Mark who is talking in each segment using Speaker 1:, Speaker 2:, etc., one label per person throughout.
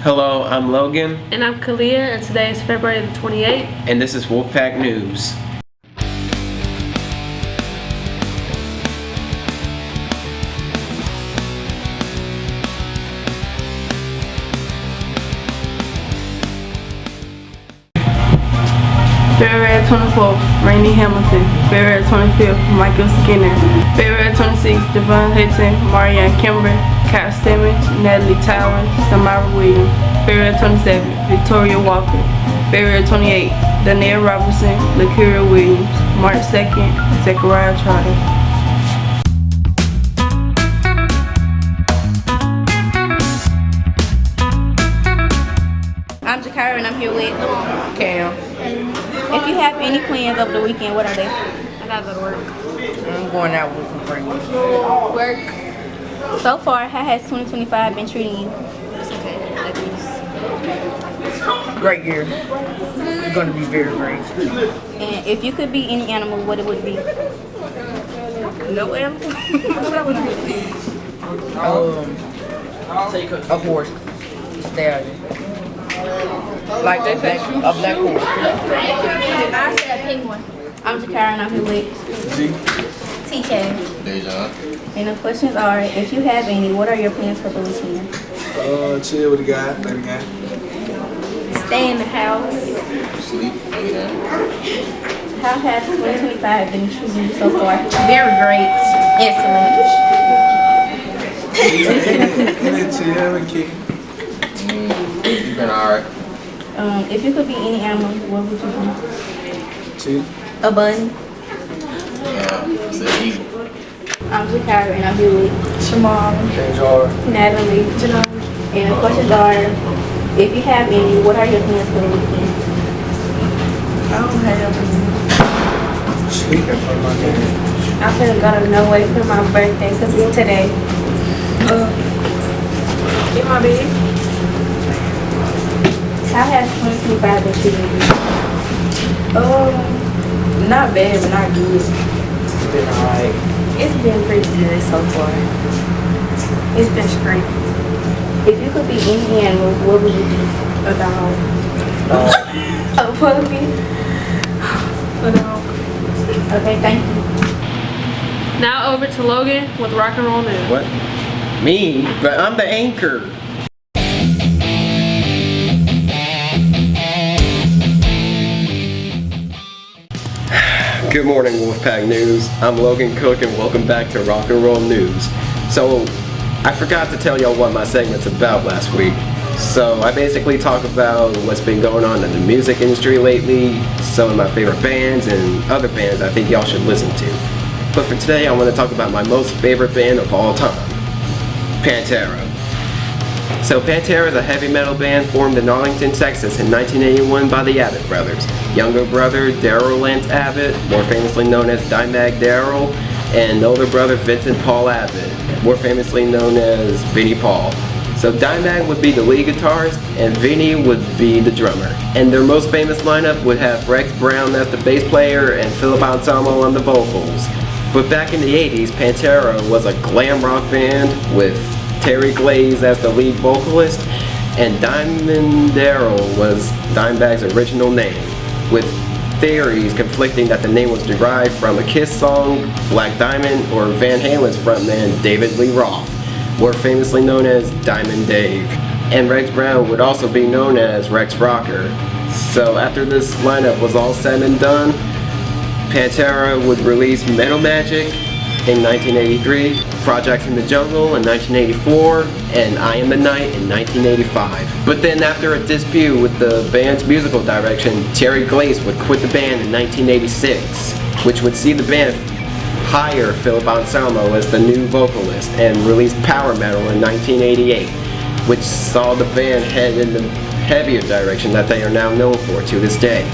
Speaker 1: Hello, I'm Logan.
Speaker 2: And I'm Kalia, and today is February the 28th.
Speaker 1: And this is Wolfpack News.
Speaker 3: February 24th, Rainey Hamilton. February 25th, Michael Skinner. February 26th, Devon Hudson, Marianne Kimber, Kat Simmons, Natalie Towers, Samara Williams. February 27th, Victoria Walker. February 28th, Danielle Robertson, Lakira Williams. March 2nd, Zachariah Trotter.
Speaker 4: I'm Jakira and I'm here with
Speaker 1: Cam.
Speaker 4: If you have any plans over the weekend, what are they?
Speaker 2: I gotta go to work.
Speaker 5: I'm going out with some friends.
Speaker 4: Work. So far, how has 2025 been treating you?
Speaker 2: It's okay, at least.
Speaker 5: Great year. It's going to be very great.
Speaker 4: And if you could be any animal, what it would be?
Speaker 5: No animal? A horse. Stallion. Like a black horse.
Speaker 4: I said a penguin. I'm Jakira and I'm here with TK.
Speaker 6: Deja.
Speaker 4: And the questions are, if you have any, what are your plans for the weekend?
Speaker 7: Chill with the guy, play the guy.
Speaker 4: Stay in the house.
Speaker 6: Sleep.
Speaker 4: How has 2025 been treating you so far? Very great. Excellent.
Speaker 7: Chill and kick.
Speaker 6: You've been alright.
Speaker 4: If you could be any animal, what would you
Speaker 7: Chill.
Speaker 4: be? A bunny.
Speaker 6: It's an eagle.
Speaker 4: I'm Jakira and I'm here with Shamal, Natalie, and the questions are, if you have any, what are your plans for the weekend?
Speaker 3: I don't have any.
Speaker 7: Sleep and play my game.
Speaker 3: I'm finna go to Norway for my birthday because it's today. Get my bed.
Speaker 4: How has 2025 been treating you?
Speaker 3: Not bad, but not good.
Speaker 7: Been alright.
Speaker 3: It's been pretty good so far. It's been straight.
Speaker 4: If you could be any animal, what would you be?
Speaker 3: A dog. A puppy. A dog.
Speaker 4: Okay, thank you.
Speaker 2: Now over to Logan with Rock and Roll News.
Speaker 1: What? Me? But I'm the anchor. Good morning, Wolfpack News. I'm Logan Cook and welcome back to Rock and Roll News. So, I forgot to tell y'all what my segment's about last week. So, I basically talk about what's been going on in the music industry lately, some of my favorite bands, and other bands I think y'all should listen to. But for today, I want to talk about my most favorite band of all time, Pantera. So Pantera is a heavy metal band formed in Arlington, Texas in 1981 by the Abbott brothers. Younger brother Daryl Lance Abbott, more famously known as Dimebag Darrell, and older brother Vincent Paul Abbott, more famously known as Vinnie Paul. So Dimebag would be the lead guitarist and Vinnie would be the drummer. And their most famous lineup would have Rex Brown as the bass player and Philip Anselmo on the vocals. But back in the 80s, Pantera was a glam rock band with Terry Glaze as the lead vocalist, and Diamond Darrell was Dimebag's original name, with theories conflicting that the name was derived from a Kiss song, Black Diamond, or Van Halen's frontman David Lee Roth, more famously known as Diamond Dave. And Rex Brown would also be known as Rex Rocker. So after this lineup was all said and done, Pantera would release Metal Magic in 1983, Projects in the Jungle in 1984, and I Am the Night in 1985. But then after a dispute with the band's musical direction, Terry Glaze would quit the band in 1986, which would see the band hire Philip Anselmo as the new vocalist and release Power Metal in 1988, which saw the band head in the heavier direction that they are now known for to this day.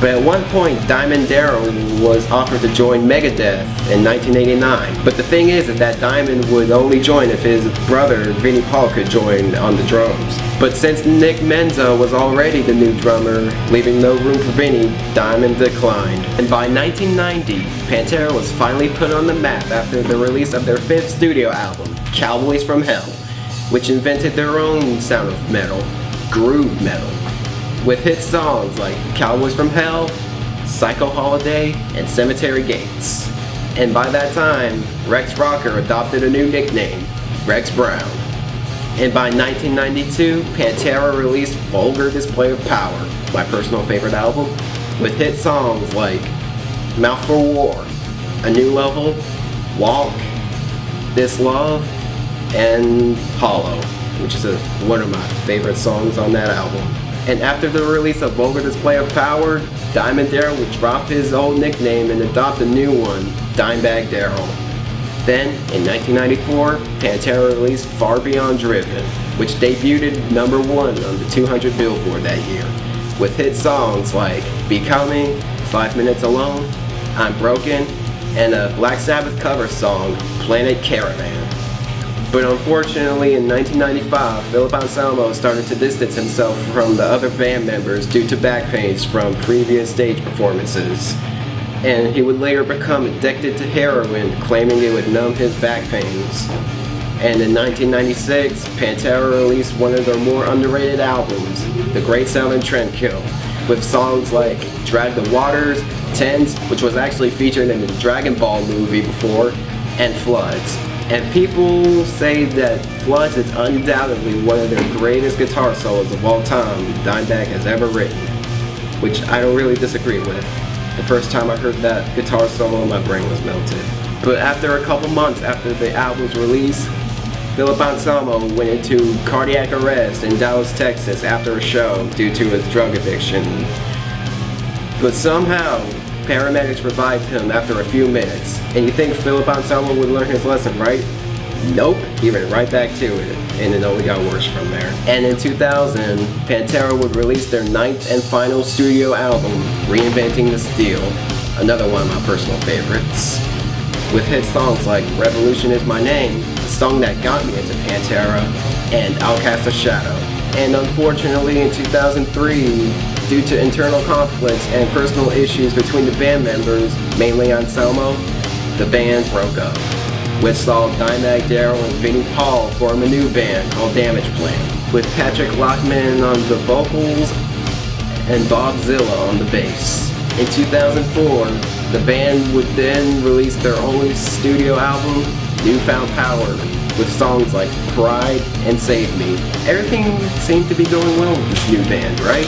Speaker 1: But at one point, Diamond Darrell was offered to join Megadeth in 1989. But the thing is that Diamond would only join if his brother, Vinnie Paul, could join on the drums. But since Nick Menza was already the new drummer, leaving no room for Vinnie, Diamond declined. And by 1990, Pantera was finally put on the map after the release of their fifth studio album, Cowboys from Hell, which invented their own sound of metal. groove metal, with hit songs like Cowboys from Hell, Psycho Holiday, and Cemetery Gates. And by that time, Rex Rocker adopted a new nickname, Rex Brown. And by 1992, Pantera released Vulgar Display of Power, my personal favorite album, with hit songs like Mouth for War, A New Level, Walk, This Love, and Hollow, which is one of my favorite songs on that album. And after the release of Vulgar Display of Power, Diamond Darrell would drop his old nickname and adopt a new one, Dimebag Darrell. Then, in 1994, Pantera released Far Beyond Driven, which debuted #1 on the 200 Billboard that year, with hit songs like Becoming, 5 Minutes Alone, I'm Broken, and a Black Sabbath cover song, Planet Caravan. But unfortunately, in 1995, Philip Anselmo started to distance himself from the other band members due to back pains from previous stage performances. And he would later become addicted to heroin, claiming it would numb his back pains. And in 1996, Pantera released one of their more underrated albums, The Great Southern Trendkill, with songs like Drag the Waters, Tens, which was actually featured in the Dragon Ball movie before, and Floods. And people say that Floods is undoubtedly one of their greatest guitar solos of all time Dimebag has ever written, which I don't really disagree with. The first time I heard that guitar solo, my brain was melted. But after a couple months after the album's release, Philip Anselmo went into cardiac arrest in Dallas, Texas after a show due to his drug addiction. But somehow, paramedics revived him after a few minutes. And you think Philip Anselmo would learn his lesson, right? Nope, he went right back to it, and it only got worse from there. And in 2000, Pantera would release their 9th and final studio album, Reinventing the Steel, another one of my personal favorites, with hit songs like Revolution Is My Name, the song that got me into Pantera, and I'll Cast a Shadow. And unfortunately, in 2003, due to internal conflicts and personal issues between the band members, mainly Anselmo, the band broke up, which saw Dimebag Darrell and Vinnie Paul form a new band called Damage Plan, with Patrick Lockman on the vocals and Bob Zilla on the bass. In 2004, the band would then release their only studio album, Newfound Power, with songs like Pride and Save Me. Everything seemed to be going well with this new band, right?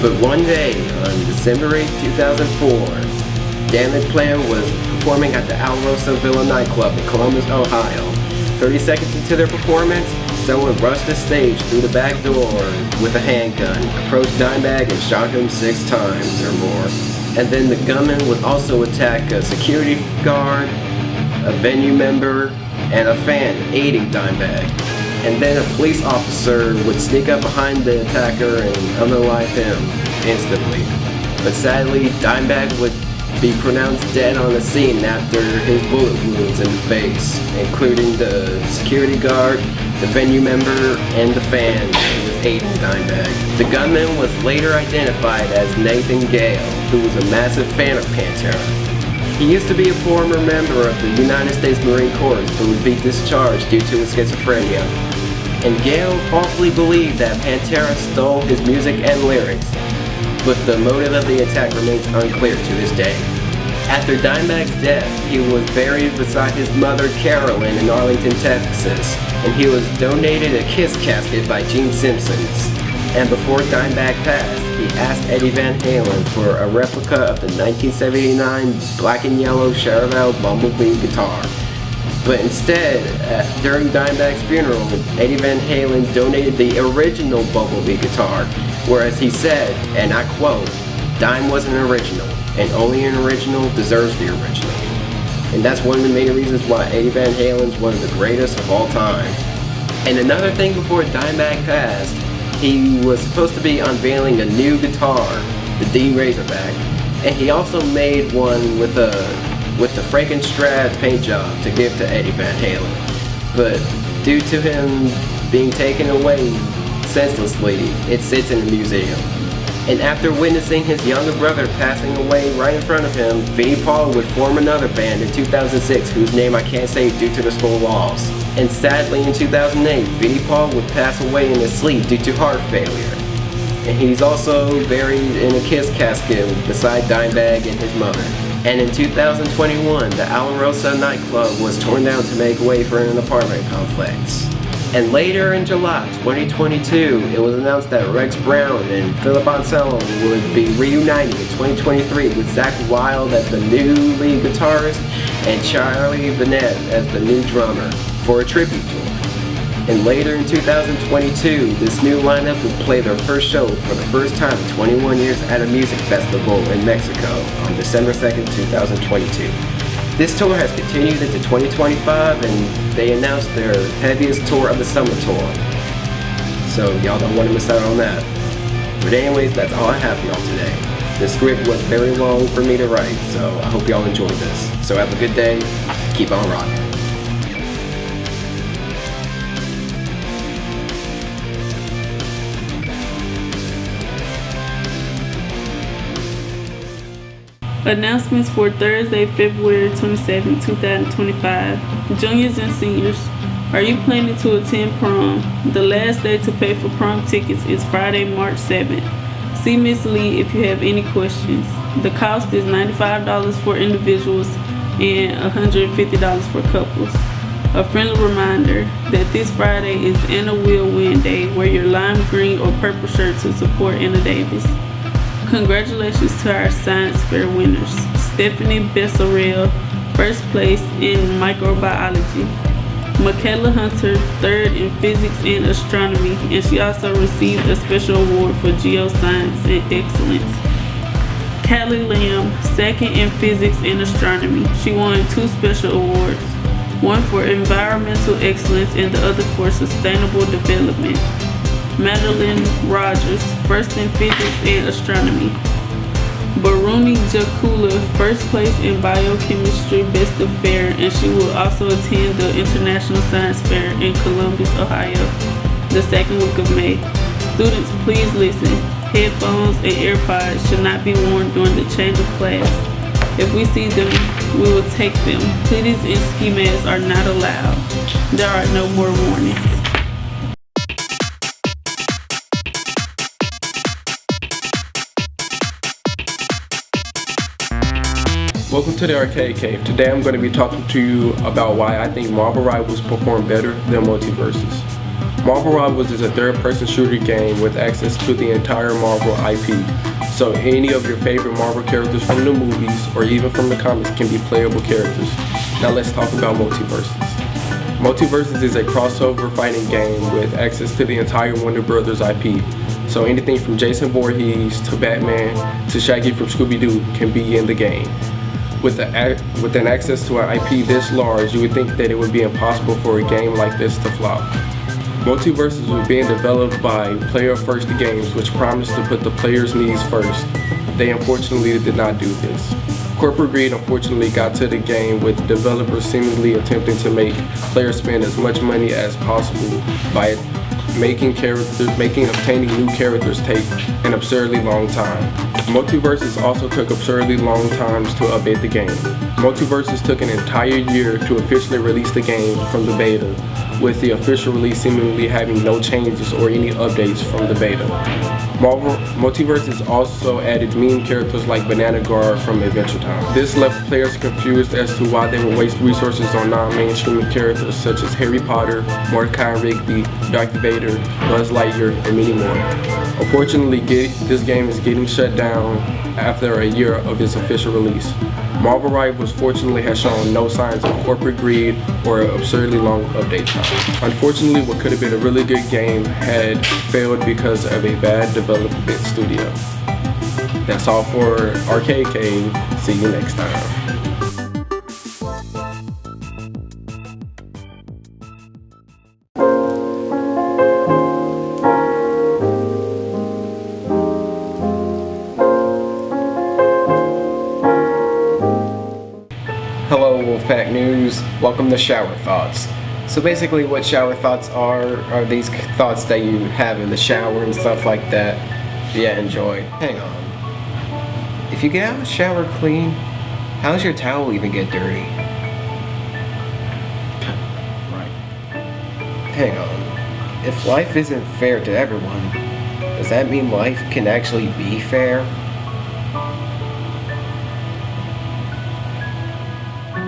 Speaker 1: But one day, on December 8, 2004, Damage Plan was performing at the Alrosa Villa nightclub in Columbus, Ohio. 30 seconds into their performance, someone rushed the stage through the back door with a handgun, approached Dimebag and shot him 6 times or more. And then the gunman would also attack a security guard, a venue member, and a fan aiding Dimebag. And then a police officer would sneak up behind the attacker and unalive him instantly. But sadly, Dimebag would be pronounced dead on the scene after his bullet wounds in the face, including the security guard, the venue member, and the fan who was aiding Dimebag. The gunman was later identified as Nathan Gale, who was a massive fan of Pantera. He used to be a former member of the United States Marine Corps who would be discharged due to his schizophrenia. And Gale falsely believed that Pantera stole his music and lyrics, but the motive of the attack remains unclear to this day. After Dimebag's death, he was buried beside his mother Carolyn in Arlington, Texas, and he was donated a Kiss casket by Gene Simpsons. And before Dimebag passed, he asked Eddie Van Halen for a replica of the 1979 black and yellow Charavel Bumblebee guitar. But instead, during Dimebag's funeral, Eddie Van Halen donated the original Bumblebee guitar, whereas he said, and I quote, "Dime was an original, and only an original deserves the original." And that's one of the main reasons why Eddie Van Halen's one of the greatest of all time. And another thing before Dimebag passed, he was supposed to be unveiling a new guitar, the D Razorback, and he also made one with the Frankenstrad paint job to give to Eddie Van Halen. But due to him being taken away senselessly, it sits in a museum. And after witnessing his younger brother passing away right in front of him, Vinnie Paul would form another band in 2006 whose name I can't say due to the school laws. And sadly in 2008, Vinnie Paul would pass away in his sleep due to heart failure. And he's also buried in a Kiss casket beside Dimebag and his mother. And in 2021, the Alarosa nightclub was torn down to make way for an apartment complex. And later in July 2022, it was announced that Rex Brown and Philip Anselmo would be reuniting in 2023 with Zakk Wylde as the new lead guitarist and Charlie Bennett as the new drummer for a tribute tour. And later in 2022, this new lineup would play their first show for the first time in 21 years at a music festival in Mexico on December 2nd, 2022. This tour has continued into 2025 and they announced their heaviest tour of the summer tour. So y'all don't want to miss out on that. But anyways, that's all I have for y'all today. The script was very long for me to write, so I hope y'all enjoyed this. So have a good day, keep on rocking.
Speaker 3: Announcements for Thursday, February 27, 2025. Juniors and seniors, are you planning to attend prom? The last day to pay for prom tickets is Friday, March 7th. See Miss Lee if you have any questions. The cost is $95 for individuals and $150 for couples. A friendly reminder that this Friday is Anna Will Win Day. Wear your lime green or purple shirt to support Anna Davis. Congratulations to our science fair winners. Stephanie Besserell, first place in microbiology. Michaela Hunter, third in physics and astronomy, and she also received a special award for geoscience and excellence. Callie Lamb, second in physics and astronomy. She won 2 special awards, one for environmental excellence and the other for sustainable development. Madeline Rogers, first in physics and astronomy. Baruni Jakula, first place in biochemistry, best of fair, and she will also attend the International Science Fair in Columbus, Ohio, the second week of May. Students, please listen. Headphones and AirPods should not be worn during the change of class. If we see them, we will take them. Hoodies and ski masks are not allowed. There are no more warnings.
Speaker 1: Welcome to the Arcade Cave. Today I'm going to be talking to you about why I think Marvel Rivals perform better than Multiverses. Marvel Rivals is a third-person shooter game with access to the entire Marvel IP. So any of your favorite Marvel characters from the movies or even from the comics can be playable characters. Now let's talk about Multiverses. Multiverses is a crossover fighting game with access to the entire Warner Brothers IP. So anything from Jason Voorhees to Batman to Shaggy from Scooby-Doo can be in the game. With an access to an IP this large, you would think that it would be impossible for a game like this to flop. Multiverses was being developed by Player First Games, which promised to put the player's needs first. They unfortunately did not do this. Corporate greed unfortunately got to the game, with developers seemingly attempting to make players spend as much money as possible by making obtaining new characters take an absurdly long time. Multiverses also took absurdly long times to update the game. Multiverses took an entire year to officially release the game from the beta, with the official release seemingly having no changes or any updates from the beta. Multiverses also added meme characters like Banana Guard from Adventure Time. This left players confused as to why they would waste resources on non-mainstream characters such as Harry Potter, Mordecai and Rigby, Darth Vader, Buzz Lightyear, and many more. Unfortunately, this game is getting shut down after a year of its official release. Marvel Rivals fortunately has shown no signs of corporate greed or absurdly long update time. Unfortunately, what could have been a really good game had failed because of a bad development studio. That's all for Arcade Cave. See you next time. Hello Wolfpack News, welcome to Shower Thoughts. So basically what shower thoughts are these thoughts that you have in the shower and stuff like that. Yeah, enjoy. Hang on. If you get out of the shower clean, how does your towel even get dirty? Right. Hang on. If life isn't fair to everyone, does that mean life can actually be fair?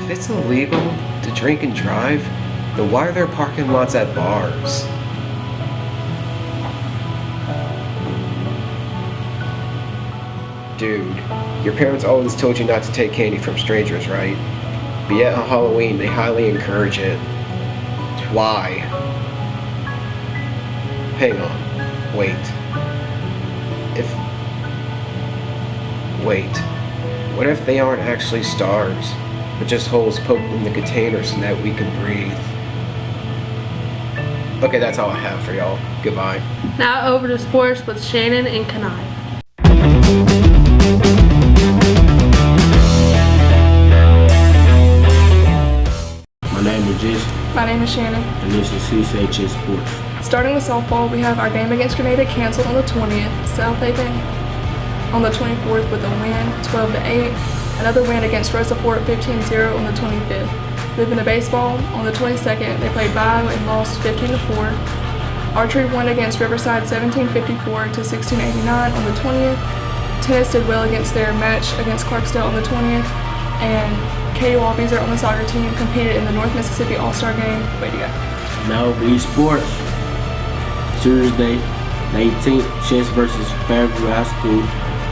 Speaker 1: If it's illegal to drink and drive, then why are there parking lots at bars? Dude, your parents always told you not to take candy from strangers, right? But yet on Halloween, they highly encourage it. Why? Hang on. Wait. Wait. What if they aren't actually stars, but just holes poked in the container so that we can breathe? Okay, that's all I have for y'all. Goodbye.
Speaker 2: Now over to sports with Shannon and Kanai.
Speaker 8: My name is Jesse,
Speaker 3: My name is Shannon.
Speaker 8: and this is CCHS Sports.
Speaker 3: Starting with softball, we have our game against Grenada canceled on the 20th. South Haven on the 24th with a win, 12-8. Another win against Rosa Fort, 15-0 on the 25th. Moving to baseball, on the 22nd, they played Bio and lost 15-4. Archery won against Riverside 17-54 to 16-89 on the 20th. Tennis did well against their match against Clarksdale on the 20th. And Katie Walbeezer on the soccer team competed in the North Mississippi All-Star Game. Way to go.
Speaker 8: Now for esports. Tuesday, the 18th, Chess versus Fairview High School.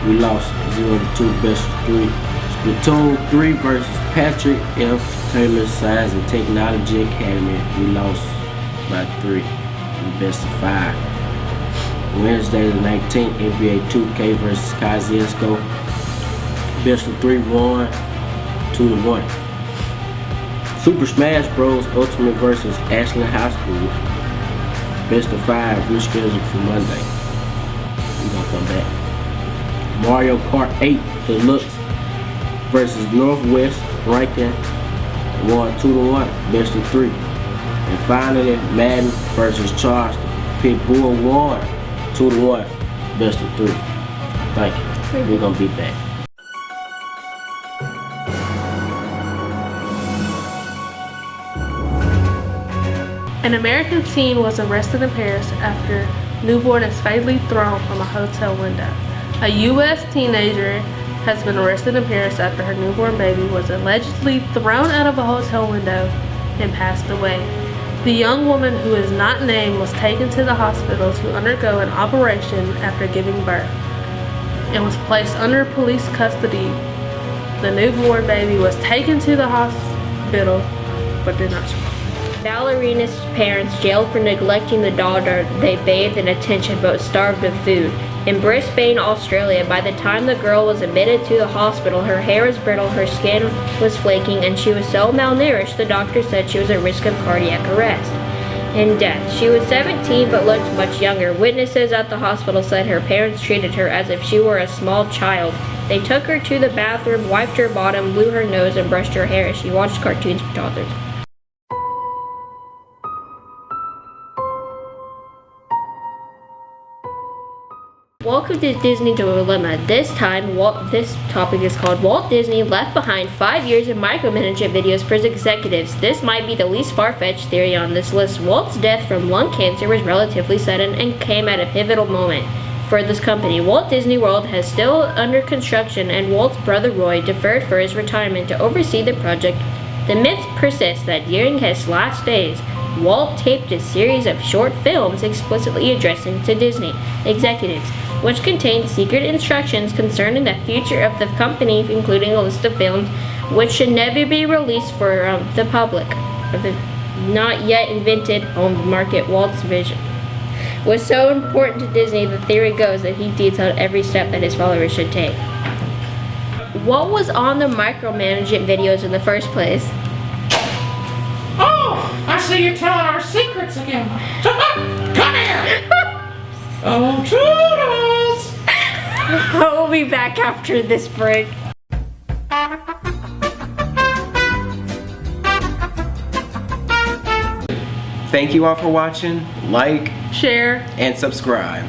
Speaker 8: We lost 0-2, best of 3. Splatoon 3 versus Patrick F. Taylor Science and Technology Academy. We lost by 3, best of 5. Wednesday, the 19th, NBA 2K versus Kazisco. Best of 3 won, 2-1. Super Smash Bros. Ultimate versus Ashland High School. Best of 5, rescheduled for Monday. We gonna come back. Mario Kart 8 Deluxe versus Northwest Rankin. Won 2-1, best of 3. And finally, Madden versus Charleston. Pitbull won 2-1, best of 3. Thank you. We're gonna be back.
Speaker 2: An American teen was arrested in Paris after newborn is fatally thrown from a hotel window. A U.S. teenager has been arrested in Paris after her newborn baby was allegedly thrown out of a hotel window and passed away. The young woman, who is not named, was taken to the hospital to undergo an operation after giving birth and was placed under police custody. The newborn baby was taken to the hospital but did not survive.
Speaker 9: Ballerina's parents jailed for neglecting the daughter they bathed and attention but starved of food. In Brisbane, Australia, by the time the girl was admitted to the hospital, her hair was brittle, her skin was flaking, and she was so malnourished the doctor said she was at risk of cardiac arrest and death. She was 17 but looked much younger. Witnesses at the hospital said her parents treated her as if she were a small child. They took her to the bathroom, wiped her bottom, blew her nose, and brushed her hair as she watched cartoons for toddlers. Welcome to Disney Dilma. This topic is called Walt Disney left behind 5 years of micromanagement videos for his executives. This might be the least far-fetched theory on this list. Walt's death from lung cancer was relatively sudden and came at a pivotal moment for this company. Walt Disney World is still under construction, and Walt's brother Roy deferred for his retirement to oversee the project. The myth persists that during his last days, Walt taped a series of short films explicitly addressing to Disney executives, which contained secret instructions concerning the future of the company, including a list of films which should never be released for the public. The not yet invented on market Walt's vision was so important to Disney, the theory goes that he detailed every step that his followers should take. What was on the micromanagement videos in the first place?
Speaker 10: Oh, I see you're telling our secrets again. Come here. Oh, toodles.
Speaker 9: We'll be back after this break.
Speaker 1: Thank you all for watching. Like,
Speaker 2: Share.
Speaker 1: and subscribe.